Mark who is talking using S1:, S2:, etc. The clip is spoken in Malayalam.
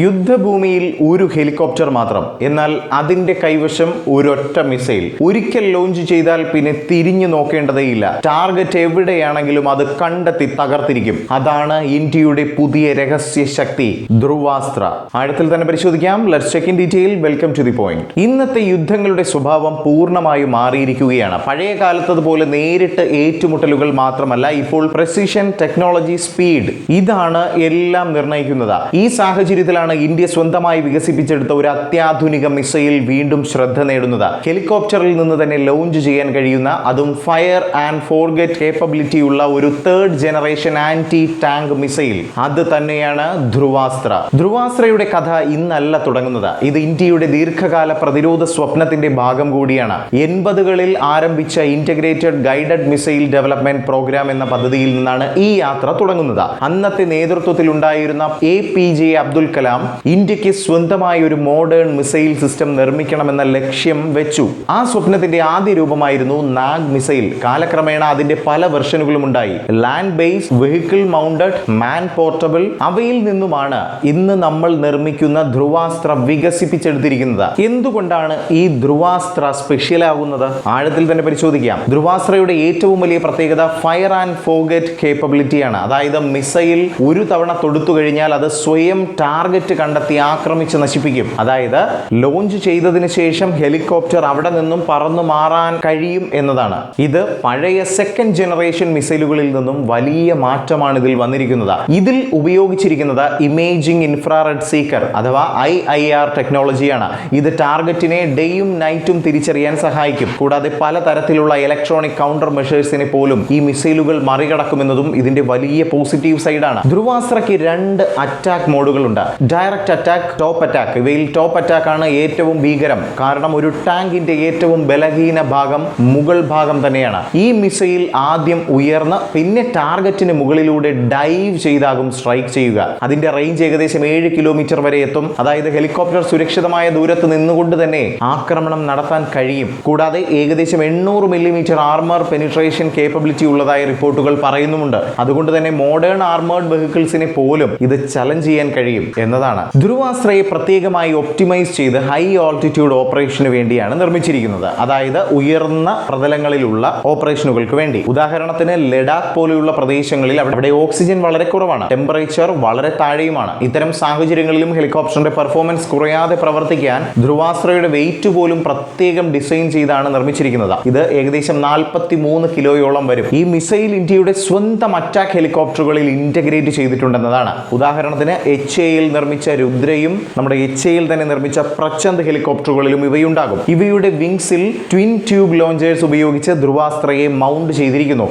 S1: യുദ്ധഭൂമിയിൽ ഒരു ഹെലികോപ്റ്റർ മാത്രം, എന്നാൽ അതിന്റെ കൈവശം ഒരൊറ്റ മിസൈൽ. ഒരിക്കൽ ലോഞ്ച് ചെയ്താൽ പിന്നെ തിരിഞ്ഞു നോക്കേണ്ടതേയില്ല. ടാർഗറ്റ് എവിടെയാണെങ്കിലും അത് കണ്ടെത്തി തകർത്തിരിക്കും. അതാണ് ഇന്ത്യയുടെ പുതിയ രഹസ്യ ശക്തി, ധ്രുവാസ്ത്ര. ആഴത്തിൽ തന്നെ പരിശോധിക്കാം. Let's check in detail. Welcome to the point. ഇന്നത്തെ യുദ്ധങ്ങളുടെ സ്വഭാവം പൂർണ്ണമായും മാറിയിരിക്കുകയാണ്. പഴയ കാലത്തതുപോലെ നേരിട്ട് ഏറ്റുമുട്ടലുകൾ മാത്രമല്ല, ഇപ്പോൾ പ്രെസിഷൻ, ടെക്നോളജി, സ്പീഡ്, ഇതാണ് എല്ലാം നിർണ്ണയിക്കുന്നത്. ഈ സാഹചര്യത്തിലാണ് ഇന്ത്യ സ്വന്തമായി വികസിപ്പിച്ചെടുത്ത ഒരു അത്യാധുനിക മിസൈൽ വീണ്ടും ശ്രദ്ധ നേടുന്നത്. ഹെലികോപ്റ്ററിൽ നിന്ന് തന്നെ ലോഞ്ച് ചെയ്യാൻ കഴിയുന്ന, അതും ഫയർ ആൻഡ് ഫോർഗെറ്റ് കേപ്പബിലിറ്റി ഉള്ള ഒരു third generation anti tank missile. അത് തന്നെയാണ് ധ്രുവാസ്ത്ര. ധ്രുവാസ്ത്രയുടെ കഥ ഇന്നല്ല തുടങ്ങുന്നത്. ഇത് ഇന്ത്യയുടെ ദീർഘകാല പ്രതിരോധ സ്വപ്നത്തിന്റെ ഭാഗം കൂടിയാണ്. 80കളിൽ ആരംഭിച്ച integrated guided missile development program എന്ന പദ്ധതിയിൽ നിന്നാണ് ഈ യാത്ര തുടങ്ങുന്നത്. അന്നത്തെ നേതൃത്വത്തിൽ ഉണ്ടായിരുന്ന APJ അബ്ദുൽ കലാം ഇന്ത്യക്ക് സ്വന്തമായി ഒരു മോഡേൺ മിസൈൽ സിസ്റ്റം നിർമ്മിക്കണമെന്ന ലക്ഷ്യം വെച്ചു. ആ സ്വപ്നത്തിന്റെ ആദ്യ രൂപമായിരുന്നു നാഗ് മിസൈൽ. കാലക്രമേണ അതിന്റെ പല വെർഷനുകളും ഉണ്ടായി. ലാൻഡ് ബേസ്, വെഹിക്കിൾ മൗണ്ടഡ്, മാൻ പോർട്ടബിൾ. അവയിൽ നിന്നുമാണ് ഇന്ന് നമ്മൾ നിർമ്മിക്കുന്ന ധ്രുവാസ്ത്ര വികസിപ്പിച്ചെടുത്തിരിക്കുന്നത്. എന്തുകൊണ്ടാണ് ഈ ധ്രുവാസ്ത്ര സ്പെഷ്യൽ ആകുന്നത്? ആഴത്തിൽ തന്നെ പരിശോധിക്കാം. ധ്രുവാസ്ത്രയുടെ ഏറ്റവും വലിയ പ്രത്യേകത ഫയർ ആൻഡ് ഫോർഗെറ്റ് കേപ്പബിലിറ്റിയാണ്. അതായത് മിസൈൽ ഒരു തവണ തൊടുത്തു കഴിഞ്ഞാൽ അത് സ്വയം ടാർഗറ്റ് കണ്ടെത്തി ആക്രമിച്ച് നശിപ്പിക്കും. അതായത് ലോഞ്ച് ചെയ്തതിനു ശേഷം ഹെലികോപ്റ്റർ അവിടെ നിന്നും പറന്നു മാറാൻ കഴിയും എന്നതാണ്. ഇത് പഴയ സെക്കൻഡ് ജനറേഷൻ മിസൈലുകളിൽ നിന്നും വലിയ മാറ്റമാണ് ഇതിൽ വന്നിരിക്കുന്നത്. ഇതിൽ ഉപയോഗിച്ചിരിക്കുന്നത് ഇമേജിംഗ് ഇൻഫ്രാറെഡ് സീക്കർ അഥവാ IIR ടെക്നോളജിയാണ്. ഇത് ടാർഗറ്റിനെ ഡേയും നൈറ്റും തിരിച്ചറിയാൻ സഹായിക്കും. കൂടാതെ പലതരത്തിലുള്ള ഇലക്ട്രോണിക് കൗണ്ടർ മെഷേഴ്സിനെ പോലും ഈ മിസൈലുകൾ മറികടക്കുമെന്നതും ഇതിന്റെ വലിയ പോസിറ്റീവ് സൈഡാണ്. ധ്രുവാസ്ത്രയ്ക്ക് 2 അറ്റാക്ക് മോഡുകളുണ്ട്. Direct attack, top attack. ഇവയിൽ ടോപ്പ് അറ്റാക്ക് ആണ് ഏറ്റവും ഭീകരം. കാരണം ഒരു ടാങ്കിന്റെ ഏറ്റവും ബലഹീന ഭാഗം മുകൾ ഭാഗം തന്നെയാണ്. ഈ മിസൈൽ ആദ്യം ഉയർന്ന് പിന്നെ ടാർഗറ്റിന് മുകളിലൂടെ ഡൈവ് ചെയ്താകും സ്ട്രൈക്ക് ചെയ്യുക. അതിന്റെ റേഞ്ച് ഏകദേശം 7 കിലോമീറ്റർ വരെ എത്തും. അതായത് ഹെലികോപ്റ്റർ സുരക്ഷിതമായ ദൂരത്ത് നിന്നുകൊണ്ട് തന്നെ ആക്രമണം നടത്താൻ കഴിയും. കൂടാതെ ഏകദേശം 800 മില്ലിമീറ്റർ ആർമർ പെനിട്രേഷൻ കേപ്പബിലിറ്റി ഉള്ളതായി റിപ്പോർട്ടുകൾ പറയുന്നുമുണ്ട്. അതുകൊണ്ട് തന്നെ മോഡേൺ ആർമേർഡ് വെഹിക്കിൾസിനെ പോലും ഇത് ചലഞ്ച് ചെയ്യാൻ കഴിയും എന്നതാണ്. ധ്രുവാസ്ത്രയെ പ്രത്യേകമായി ഒപ്റ്റിമൈസ് ചെയ്ത് ഹൈ ഓൾട്ടിറ്റ്യൂഡ് ഓപ്പറേഷന് വേണ്ടിയാണ് നിർമ്മിച്ചിരിക്കുന്നത്. അതായത് ഉയർന്ന പ്രതലങ്ങളിലുള്ള ഓപ്പറേഷനുകൾക്ക് വേണ്ടി. ഉദാഹരണത്തിന് ലഡാക്ക് പോലെയുള്ള പ്രദേശങ്ങളിൽ അവിടെ ഓക്സിജൻ വളരെ കുറവാണ്, ടെമ്പറേച്ചർ വളരെ താഴെയുമാണ്. ഇത്തരം സാഹചര്യങ്ങളിലും ഹെലികോപ്റ്ററിന്റെ പെർഫോമൻസ് കുറയാതെ പ്രവർത്തിക്കാൻ ധ്രുവാസ്ത്രയുടെ വെയിറ്റ് പോലും പ്രത്യേകം ഡിസൈൻ ചെയ്താണ് നിർമ്മിച്ചിരിക്കുന്നത്. ഇത് ഏകദേശം 43 കിലോയോളം വരും. ഈ മിസൈൽ ഇന്ത്യയുടെ സ്വന്തം അറ്റാക്ക് ഹെലികോപ്റ്ററുകളിൽ ഇന്റഗ്രേറ്റ് ചെയ്തിട്ടുണ്ടെന്നതാണ്. ഉദാഹരണത്തിന് HAL നിർമ്മിച്ച രുദ്രയും നമ്മുടെ HAL തന്നെ നിർമ്മിച്ച പ്രചന്ദ് ഹെലികോപ്റ്ററുകളിലും ഇവയുണ്ടാകും. ഇവയുടെ വിങ്സിൽ ട്വിൻ ട്യൂബ് ലോഞ്ചേഴ്സ് ഉപയോഗിച്ച് ധ്രുവാസ്ത്രയെ മൗണ്ട് ചെയ്തിരിക്കുന്നു.